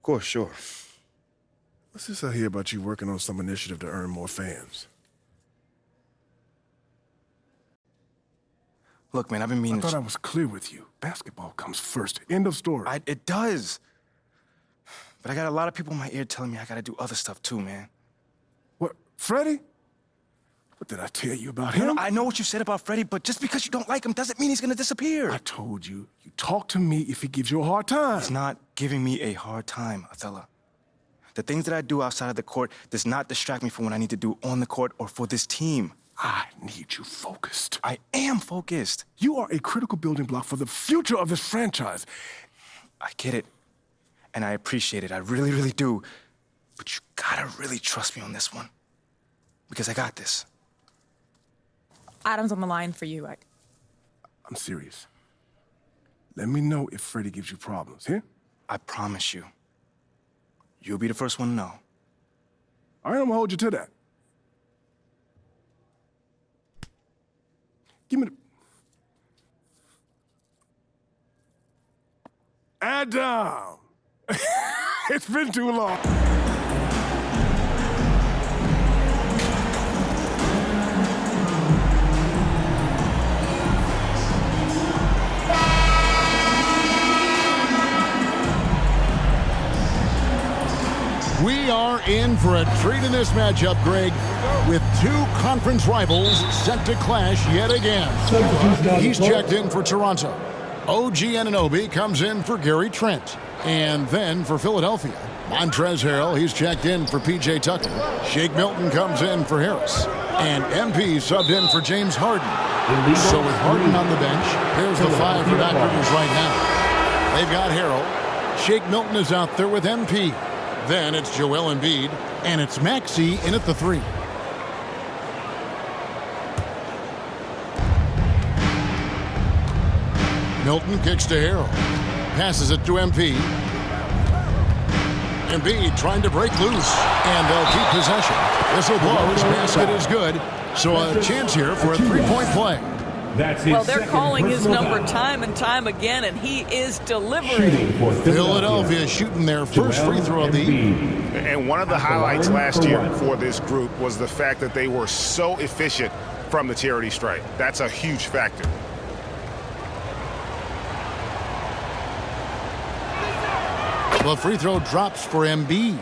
Of course, sure. What's this I hear about you working on some initiative to earn more fans? Look, man, I've been meaning I thought I was clear with you. Basketball comes first. End of story. It does. But I got a lot of people in my ear telling me I gotta do other stuff too, man. What, Freddie? What did I tell you about him? No, I know what you said about Freddie, but just because you don't like him doesn't mean he's gonna disappear. I told you, you talk to me if he gives you a hard time. He's not giving me a hard time, Othello. The things that I do outside of the court does not distract me from what I need to do on the court or for this team. I need you focused. I am focused. You are a critical building block for the future of this franchise. I get it, and I appreciate it. I really, really do. But you gotta really trust me on this one, because I got this. Adam's on the line for you. I'm serious. Let me know if Freddie gives you problems, here? I promise you. You'll be the first one to know. All right, I'm gonna hold you to that. Give me the... Adam! It's been too long. We are in for a treat in this matchup, Greg, with two conference rivals set to clash yet again. He's checked in for Toronto. OG Anunoby comes in for Gary Trent. And then for Philadelphia, Montrezl Harrell, he's checked in for P.J. Tucker. Shake Milton comes in for Harris. And MP subbed in for James Harden. So with Harden on the bench, here's the five for Doc Rivers right now. They've got Harrell. Shake Milton is out there with MP. Then it's Joel Embiid, and it's Maxey in at the three. Milton kicks to Harrell. Passes it to MP. Embiid trying to break loose, and they'll keep possession. Whistle blows, basket is good. So a chance here for a three-point play. Well, they're calling his number time and time again, and he is delivering. Philadelphia shooting their first free throw of the evening. And one of the highlights last year for this group was the fact that they were so efficient from the charity stripe. That's a huge factor. The free throw drops for Embiid.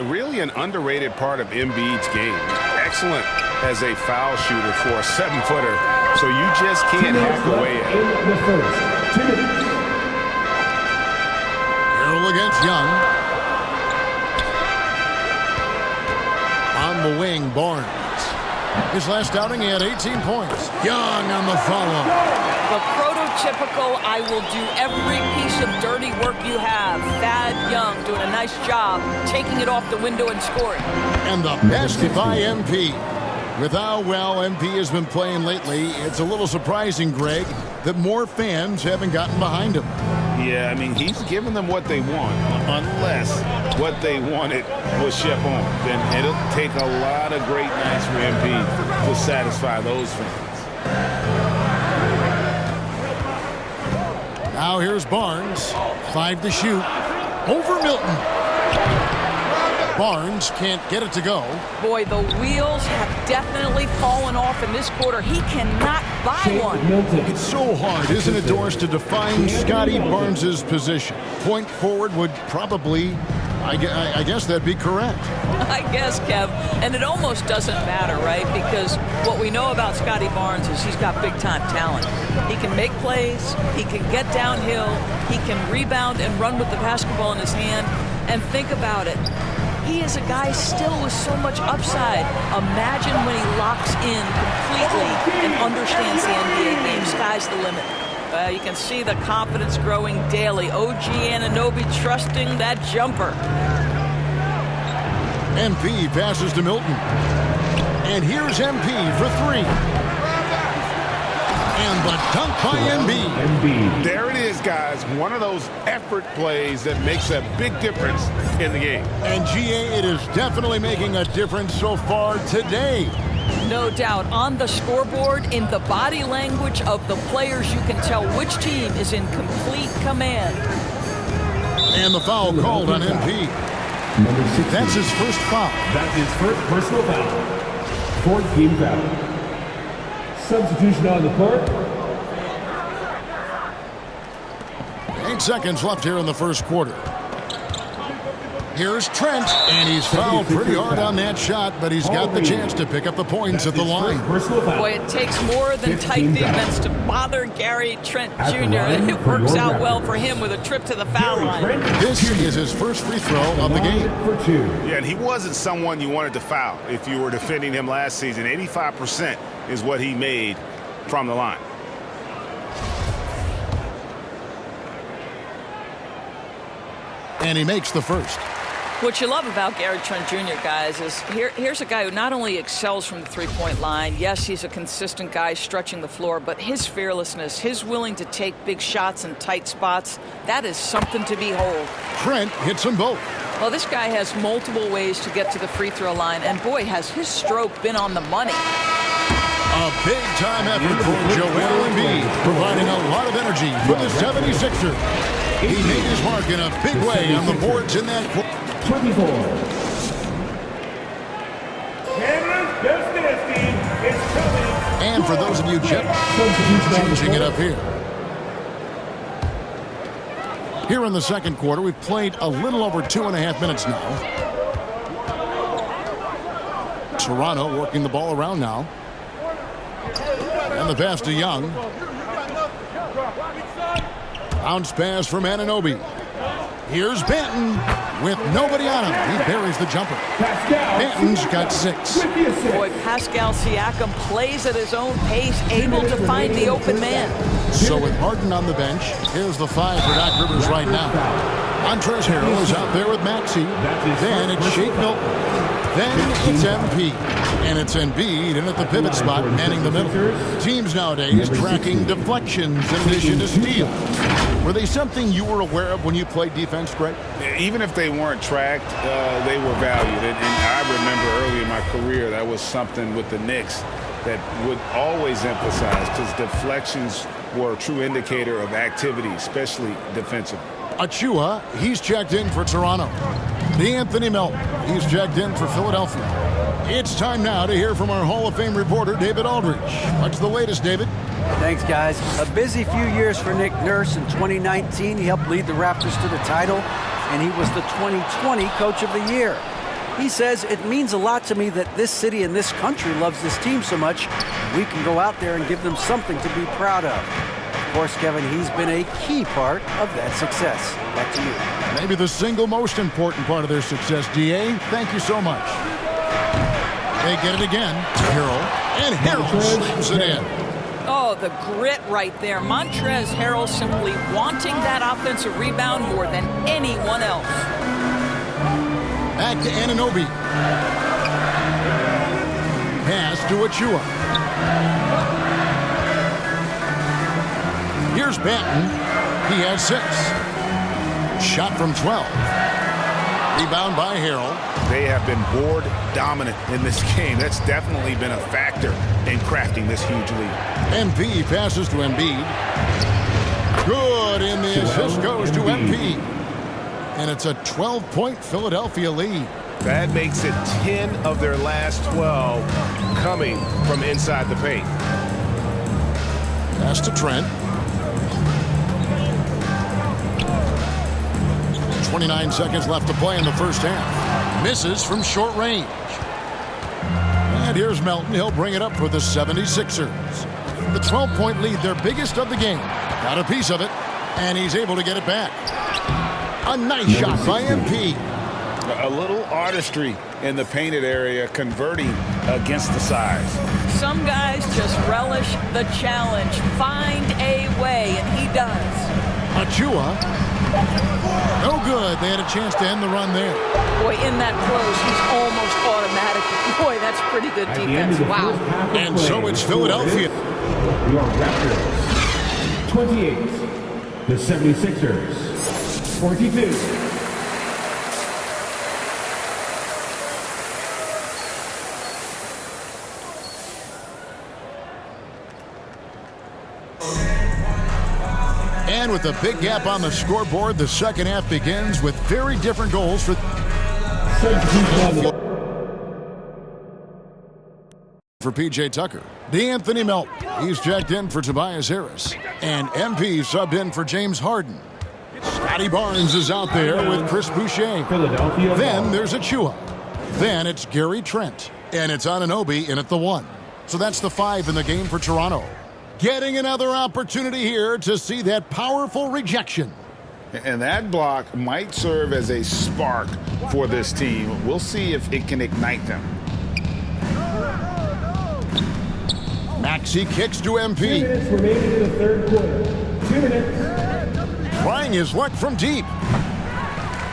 Really an underrated part of Embiid's game. Excellent as a foul shooter for a 7-footer, so you just can't hack away at it. Harrell against Young. On the wing, Barnes. His last outing, he had 18 points. Young on the follow. The prototypical, I will do every piece of dirty work you have. Thad Young doing a nice job taking it off the window and scoring. And the basket by MP. With how well MP has been playing lately, it's a little surprising, Greg, that more fans haven't gotten behind him. Yeah, I mean, he's giving them what they want, unless what they wanted was Shep on. Then it'll take a lot of great nights for MP to satisfy those fans. Now here's Barnes. 5 to shoot. Over Milton. Barnes can't get it to go. Boy, the wheels have definitely fallen off in this quarter. He cannot buy one. It's so hard, isn't it, Doris, to define Scotty Barnes' position? Point forward would probably, I guess that'd be correct. I guess, Kev. And it almost doesn't matter, right? Because what we know about Scotty Barnes is he's got big-time talent. He can make plays. He can get downhill. He can rebound and run with the basketball in his hand. And think about it. He is a guy still with so much upside. Imagine when he locks in completely and understands the NBA game. Sky's the limit. You can see the confidence growing daily. OG Anunoby trusting that jumper. MP passes to Milton. And here's MP for three. And the dunk by Embiid. There it is, guys. One of those effort plays that makes a big difference in the game. And GA, it is definitely making a difference so far today. No doubt. On the scoreboard, in the body language of the players, you can tell which team is in complete command. And the foul called on MP. Number 16. That's his first foul. That's his first personal foul. Fourth team foul. Substitution on the court. 8 seconds left here in the first quarter. Here's Trent, and he's fouled pretty hard on that shot, but he's got the chance to pick up the points at the line. Boy, it takes more than tight defense to bother Gary Trent Jr. It works out well for him with a trip to the foul line. This is his first free throw of the game. Yeah, and he wasn't someone you wanted to foul if you were defending him last season. 85% is what he made from the line. And he makes the first. What you love about Gary Trent Jr., guys, is here's a guy who not only excels from the three-point line. Yes, he's a consistent guy stretching the floor, but his fearlessness, his willing to take big shots in tight spots, that is something to behold. Trent hits them both. Well, this guy has multiple ways to get to the free throw line, and boy, has his stroke been on the money. A big-time effort for Joel Embiid, providing a lot of energy for the 76ers. He made his mark in a big way on the boards in that quarter. 24. And for those of you changing it up here. Here in the second quarter, we've played a little over 2.5 minutes now. Toronto working the ball around now. And the pass to Young. Bounce pass from Anunoby. Here's Benton with nobody on him. He buries the jumper. Benton's got 6. Boy, Pascal Siakam plays at his own pace, able to find the open man. So with Harden on the bench, here's the 5 for Doc Rivers right now. Montrezl Harrell is out there with Maxey. Then it's Shake Milton. Then it's MP. And it's Embiid in at the pivot spot, manning the middle. Teams nowadays tracking deflections in addition to steals. Were they something you were aware of when you played defense, Greg? Even if they weren't tracked, they were valued. And I remember early in my career, that was something with the Knicks that would always emphasize, because deflections were a true indicator of activity, especially defensive. Achua, he's checked in for Toronto. D'Anthony Melton, he's checked in for Philadelphia. It's time now to hear from our Hall of Fame reporter, David Aldridge. What's the latest, David? Thanks, guys. A busy few years for Nick Nurse. In 2019, he helped lead the Raptors to the title, and he was the 2020 Coach of the Year. He says, it means a lot to me that this city and this country loves this team so much, we can go out there and give them something to be proud of. Of course, Kevin, he's been a key part of that success. Back to you. Maybe the single most important part of their success, D.A. Thank you so much. They get it again. Harrell. And Harrell slams it in. Oh, the grit right there. Montrezl Harrell simply wanting that offensive rebound more than anyone else. Back to Anunoby. Pass to Achua. Here's Benton. He has 6. Shot from 12. Rebound by Harrell. They have been board dominant in this game. That's definitely been a factor in crafting this huge lead. MP passes to Embiid. Good in the assist goes to MP. And it's a 12-point Philadelphia lead. That makes it 10 of their last 12 coming from inside the paint. Pass to Trent. 29 seconds left to play in the first half. Misses from short range. And here's Melton. He'll bring it up for the 76ers. The 12-point lead, their biggest of the game. Got a piece of it, and he's able to get it back. A nice shot by MP. A little artistry in the painted area, converting against the size. Some guys just relish the challenge. Find a way, and he does. Achua. No good. They had a chance to end the run there. Boy, in that close, he's almost automatic. Boy, that's pretty good defense. Wow. And so it's Philadelphia. Your Raptors, 28. The 76ers, 42. And with a big gap on the scoreboard, the second half begins with very different goals for P.J. Tucker. D'Anthony Melton, he's checked in for Tobias Harris. And MP subbed in for James Harden. Scotty Barnes is out there with Chris Boucher. Then there's Achua. Then it's Gary Trent. And it's Anunoby in at the 1. So that's the 5 in the game for Toronto. Getting another opportunity here to see that powerful rejection. And that block might serve as a spark for this team. We'll see if it can ignite them. Maxey kicks to MP. 2 minutes remaining in the third quarter. 2 minutes. Trying his luck from deep.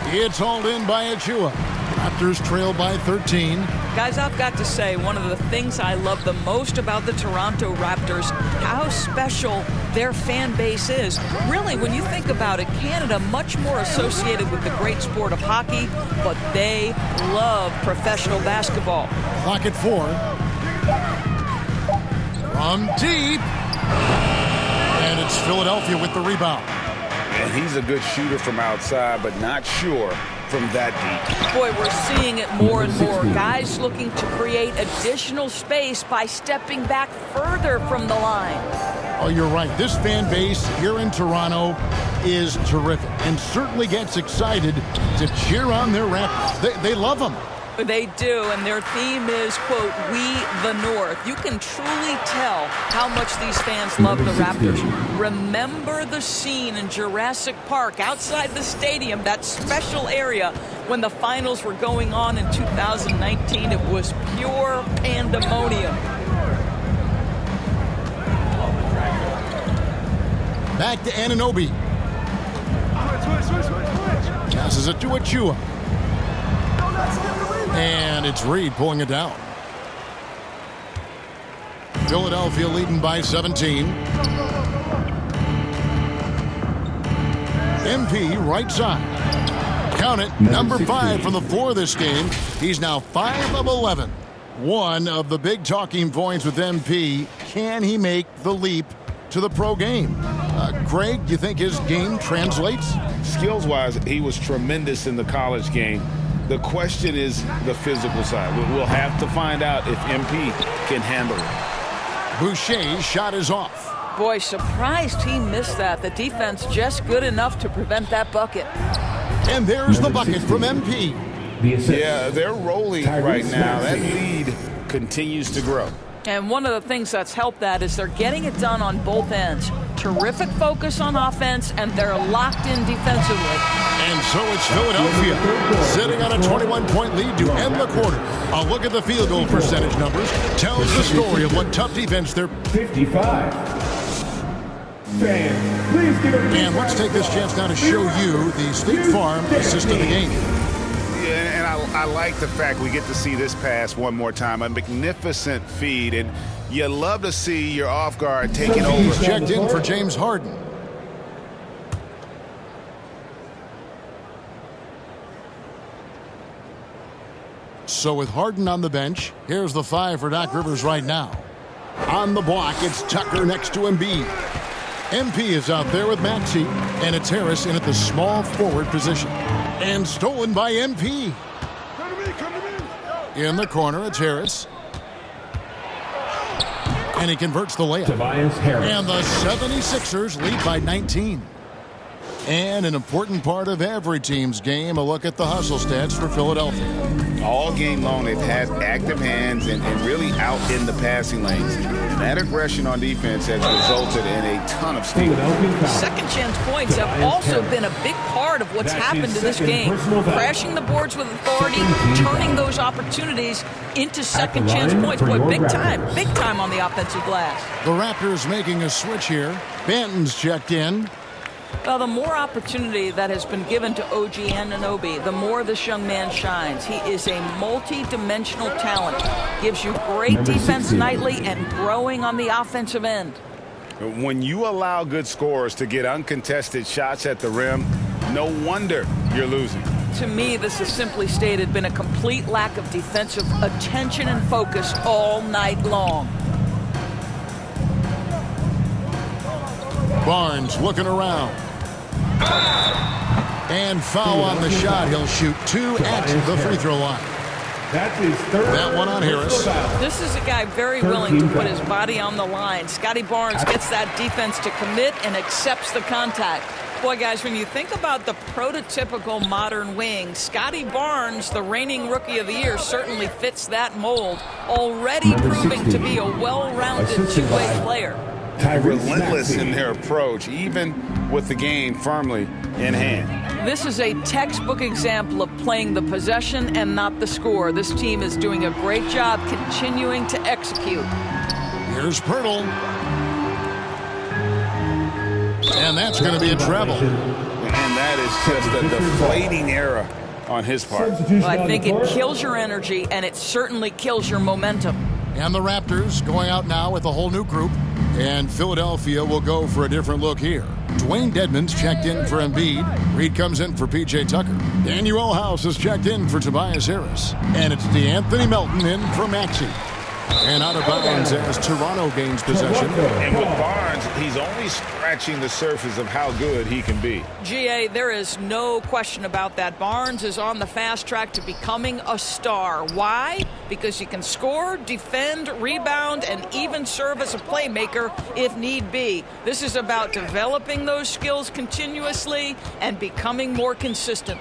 It's hauled in by Achua. Raptors trail by 13. Guys, I've got to say, one of the things I love the most about the Toronto Raptors, how special their fan base is. Really, when you think about it, Canada much more associated with the great sport of hockey, but they love professional basketball. Clock at 4. From deep. And it's Philadelphia with the rebound. And he's a good shooter from outside, but not sure from that deep. Boy, we're seeing it more and more. Guys looking to create additional space by stepping back further from the line. Oh, you're right. This fan base here in Toronto is terrific and certainly gets excited to cheer on their Raptors. They love them. They do, and their theme is, quote, "We the North." You can truly tell how much these fans love the Raptors. Remember the scene in Jurassic Park outside the stadium, that special area when the finals were going on in 2019. It was pure pandemonium. Back to Anunoby. Passes it to Achua. And it's Reed pulling it down. Philadelphia leading by 17. MP right side. Count it, number 5 from the floor this game. He's now 5 of 11. One of the big talking points with MP, can he make the leap to the pro game? Greg, do you think his game translates? Skills-wise, he was tremendous in the college game. The question is the physical side. We'll have to find out if MP can handle it. Boucher's shot is off. Boy, surprised he missed that. The defense just good enough to prevent that bucket. And there's the bucket from MP. Yeah, they're rolling right now. That lead continues to grow. And one of the things that's helped that is they're getting it done on both ends. Terrific focus on offense, and they're locked in defensively. And so it's Philadelphia sitting on a 21-point lead to end the quarter. A look at the field goal percentage numbers tells the story of what tough defense they're... 55. Fans, please give a... And let's take this chance now to show you the State Farm assist of the game. Yeah, and I like the fact we get to see this pass one more time. A magnificent feed, and you love to see your off guard taking over. He's checked in for James Harden. So with Harden on the bench, here's the 5 for Doc Rivers right now. On the block, it's Tucker next to Embiid. MP is out there with Maxey, and it's Harris in at the small forward position. And stolen by MP. In the corner, it's Harris. And he converts the layup. Tobias Harris. And the 76ers lead by 19. And an important part of every team's game, a look at the hustle stats for Philadelphia. All game long, they've had active hands and really out in the passing lanes. And that aggression on defense has resulted in a ton of steals. Second chance points have also been a big part of what's happened in this game. Crashing the boards with authority, turning those opportunities into second chance points. Boy, big time on the offensive glass. The Raptors making a switch here. Banton's checked in. Well, the more opportunity that has been given to OG Anunoby, the more this young man shines. He is a multi-dimensional talent. Gives you great defense nightly and growing on the offensive end. When you allow good scorers to get uncontested shots at the rim, no wonder you're losing. To me, this has simply stated been a complete lack of defensive attention and focus all night long. Barnes looking around. And foul on the shot. He'll shoot 2 at the free throw line. That's his third. That one on Harris. This is a guy very willing to put his body on the line. Scotty Barnes gets that defense to commit and accepts the contact. Boy, guys, when you think about the prototypical modern wing, Scotty Barnes, the reigning Rookie of the Year, certainly fits that mold, already proving to be a well-rounded two-way player. Relentless in their approach, even with the game firmly in hand. This is a textbook example of playing the possession and not the score. This team is doing a great job continuing to execute. Here's Pirtle. And that's going to be a treble. And that is just a deflating error on his part. Well, I think it kills your energy, and it certainly kills your momentum. And the Raptors going out now with a whole new group. And Philadelphia will go for a different look here. Dwayne Dedmon's checked in for Embiid. Reed comes in for P.J. Tucker. Daniel House is checked in for Tobias Harris. And it's DeAnthony Melton in for Maxey. And out of bounds as Toronto gains possession. And with Barnes, he's only scratching the surface of how good he can be. GA, there is no question about that. Barnes is on the fast track to becoming a star. Why? Because he can score, defend, rebound, and even serve as a playmaker if need be. This is about developing those skills continuously and becoming more consistent.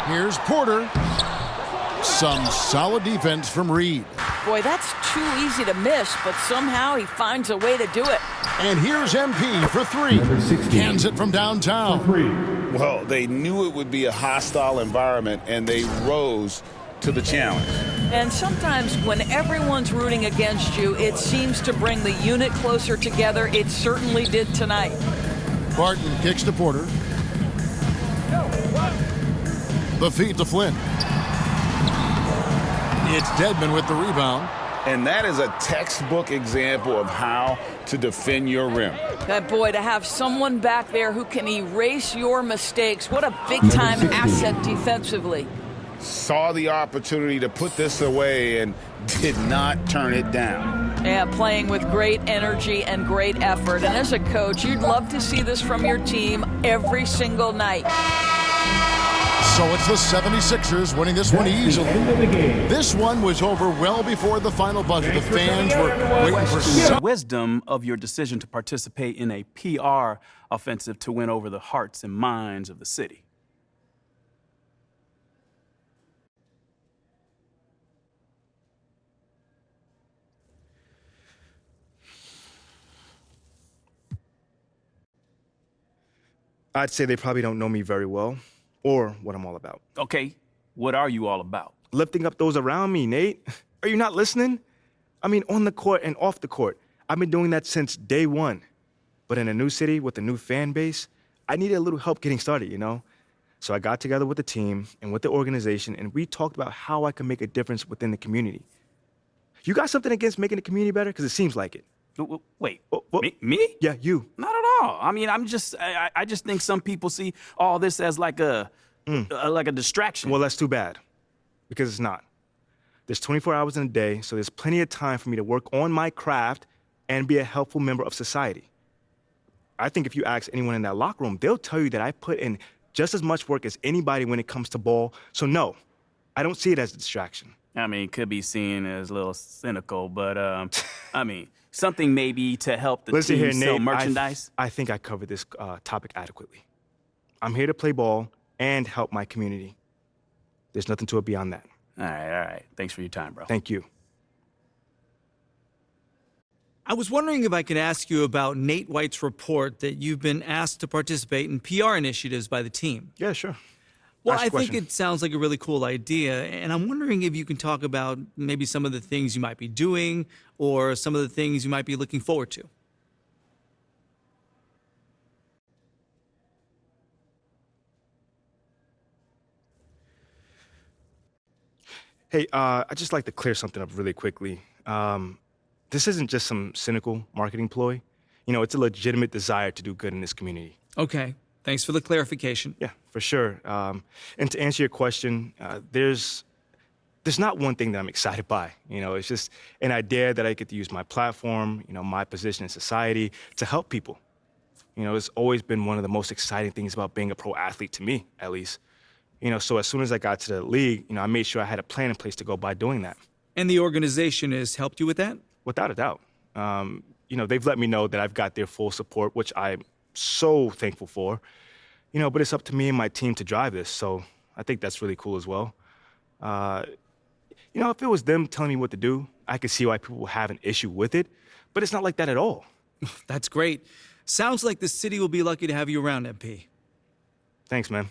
Here's Porter. Some solid defense from Reed. Boy, that's too easy to miss, but somehow he finds a way to do it. And here's MP for 3. Cans it from downtown. Well, they knew it would be a hostile environment, and they rose to the challenge. And sometimes when everyone's rooting against you, it seems to bring the unit closer together. It certainly did tonight. Barton kicks to Porter. The feed to Flynn. It's Dedmon with the rebound. And that is a textbook example of how to defend your rim. That boy, to have someone back there who can erase your mistakes, what a big-time asset defensively. Saw the opportunity to put this away and did not turn it down. Yeah, playing with great energy and great effort. And as a coach, you'd love to see this from your team every single night. So it's the 76ers winning this one easily. This one was over well before the final buzzer. The fans were waiting for some wisdom of your decision to participate in a PR offensive to win over the hearts and minds of the city. I'd say they probably don't know me very well or what I'm all about. Okay, what are you all about? Lifting up those around me, Nate. Are you not listening? I mean, on the court and off the court. I've been doing that since day one. But in a new city with a new fan base, I needed a little help getting started, you know? So I got together with the team and with the organization, and we talked about how I can make a difference within the community. You got something against making the community better? Because it seems like it. Wait, What? me? Yeah, you. Not at all. I mean, I just think some people see all this as like a distraction. Well, that's too bad, because it's not. There's 24 hours in a day, so there's plenty of time for me to work on my craft and be a helpful member of society. I think if you ask anyone in that locker room, they'll tell you that I put in just as much work as anybody when it comes to ball. So no, I don't see it as a distraction. I mean, it could be seen as a little cynical, but I mean, something maybe to help the Listen team here, sell Nate, merchandise. I think I covered this topic adequately. I'm here to play ball and help my community. There's nothing to it beyond that. All right. Thanks for your time, bro. Thank you. I was wondering if I could ask you about Nate White's report that you've been asked to participate in PR initiatives by the team. Yeah, sure. Well, Ask I the think question. it sounds like a really cool idea, and I'm wondering if you can talk about maybe some of the things you might be doing or some of the things you might be looking forward to. Hey, I'd just like to clear something up really quickly. This isn't just some cynical marketing ploy. You know, it's a legitimate desire to do good in this community. Okay, thanks for the clarification. Yeah, for sure. And to answer your question, there's there's not one thing that I'm excited by. It's just an idea that I get to use my platform, my position in society to help people. It's always been one of the most exciting things about being a pro athlete to me, at least. So as soon as I got to the league, I made sure I had a plan in place to go by doing that. And the organization has helped you with that? Without a doubt. They've let me know that I've got their full support, which I'm so thankful for. But it's up to me and my team to drive this, so I think that's really cool as well. If it was them telling me what to do, I could see why people will have an issue with it, but it's not like that at all. That's great. Sounds like the city will be lucky to have you around, MP. Thanks, man.